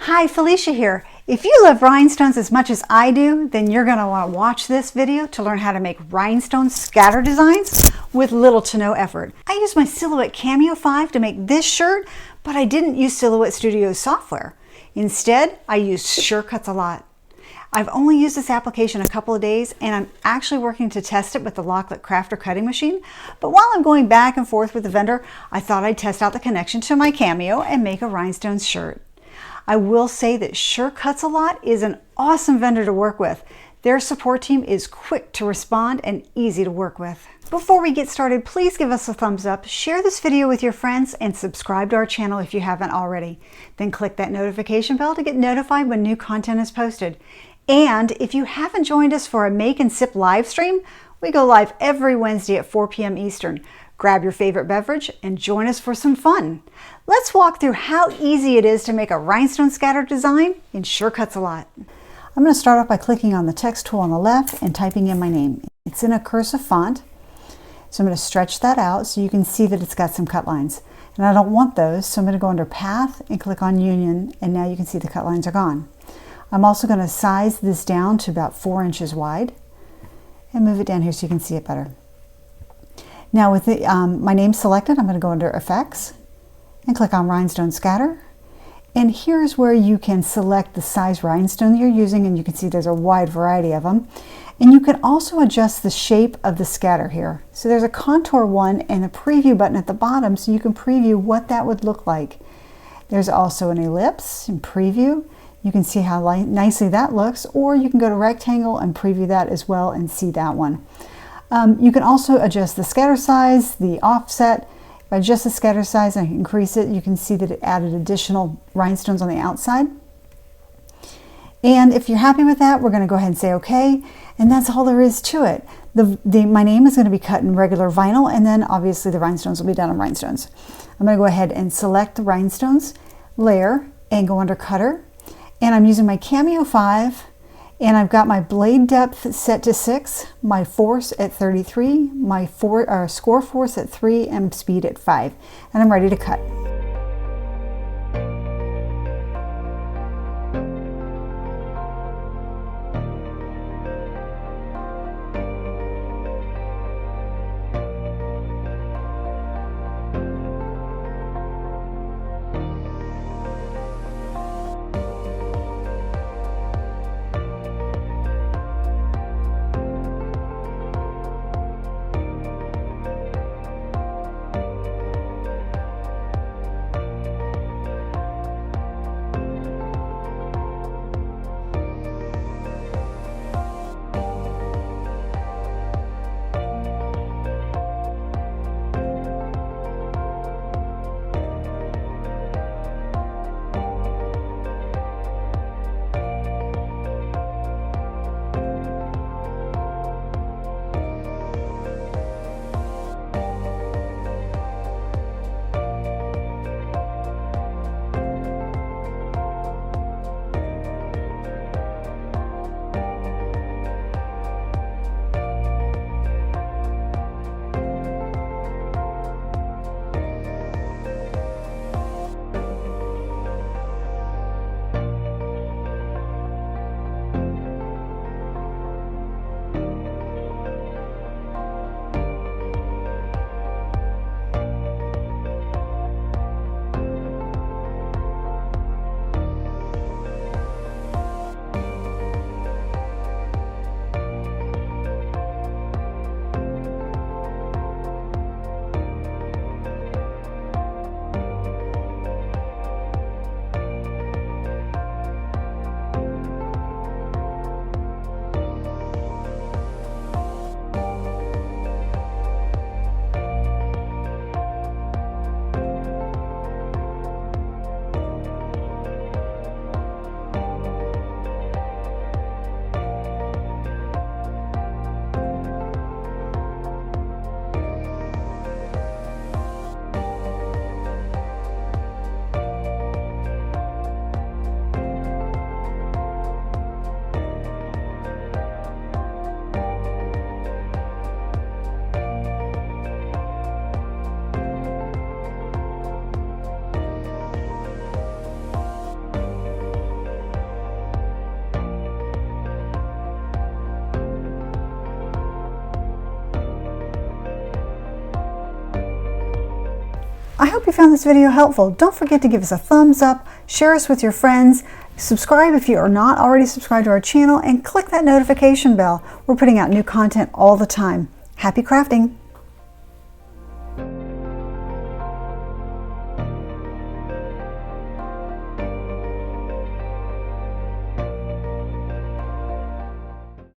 Hi, Felicia here. If you love rhinestones as much as I do, then you're going to want to watch this video to learn how to make rhinestone scatter designs with little to no effort. I used my Silhouette Cameo 5 to make this shirt, but I didn't use Silhouette Studio's software. Instead, I used Sure Cuts a Lot. I've only used this application a couple of days, and I'm actually working to test it with the Locklet Crafter cutting machine. But while I'm going back and forth with the vendor, I thought I'd test out the connection to my Cameo and make a rhinestone shirt. I will say that Sure Cuts a Lot is an awesome vendor to work with. Their support team is quick to respond and easy to work with. Before we get started, please give us a thumbs up, share this video with your friends, and subscribe to our channel if you haven't already. Then click that notification bell to get notified when new content is posted. And if you haven't joined us for a Make and Sip live stream, we go live every Wednesday at 4 p.m. Eastern. Grab your favorite beverage and join us for some fun. Let's walk through how easy it is to make a rhinestone scatter design in Sure Cuts a Lot. I'm going to start off by clicking on the text tool on the left and typing in my name. It's in a cursive font, so I'm going to stretch that out so you can see that it's got some cut lines. And I don't want those, so I'm going to go under Path and click on Union, and now you can see the cut lines are gone. I'm also going to size this down to about 4 inches wide and move it down here so you can see it better. Now with my name selected, I'm going to go under Effects and click on Rhinestone Scatter. And here's where you can select the size rhinestone that you're using, and you can see there's a wide variety of them. And you can also adjust the shape of the scatter here. So there's a contour one and a preview button at the bottom, so you can preview what that would look like. There's also an ellipse and preview. You can see how nicely that looks, or you can go to rectangle and preview that as well and see that one. You can also adjust the scatter size, the offset. If I adjust the scatter size and increase it, you can see that it added additional rhinestones on the outside. And if you're happy with that, we're going to go ahead and say OK, and that's all there is to it. My name is going to be cut in regular vinyl, and then obviously the rhinestones will be done on rhinestones. I'm going to go ahead and select the rhinestones layer and go under Cutter. And I'm using my Cameo 5, and I've got my blade depth set to 6, my force at 33, my score force at 3, and speed at 5. And I'm ready to cut. I hope you found this video helpful. Don't forget to give us a thumbs up, share us with your friends, subscribe if you are not already subscribed to our channel, and click that notification bell. We're putting out new content all the time. Happy crafting!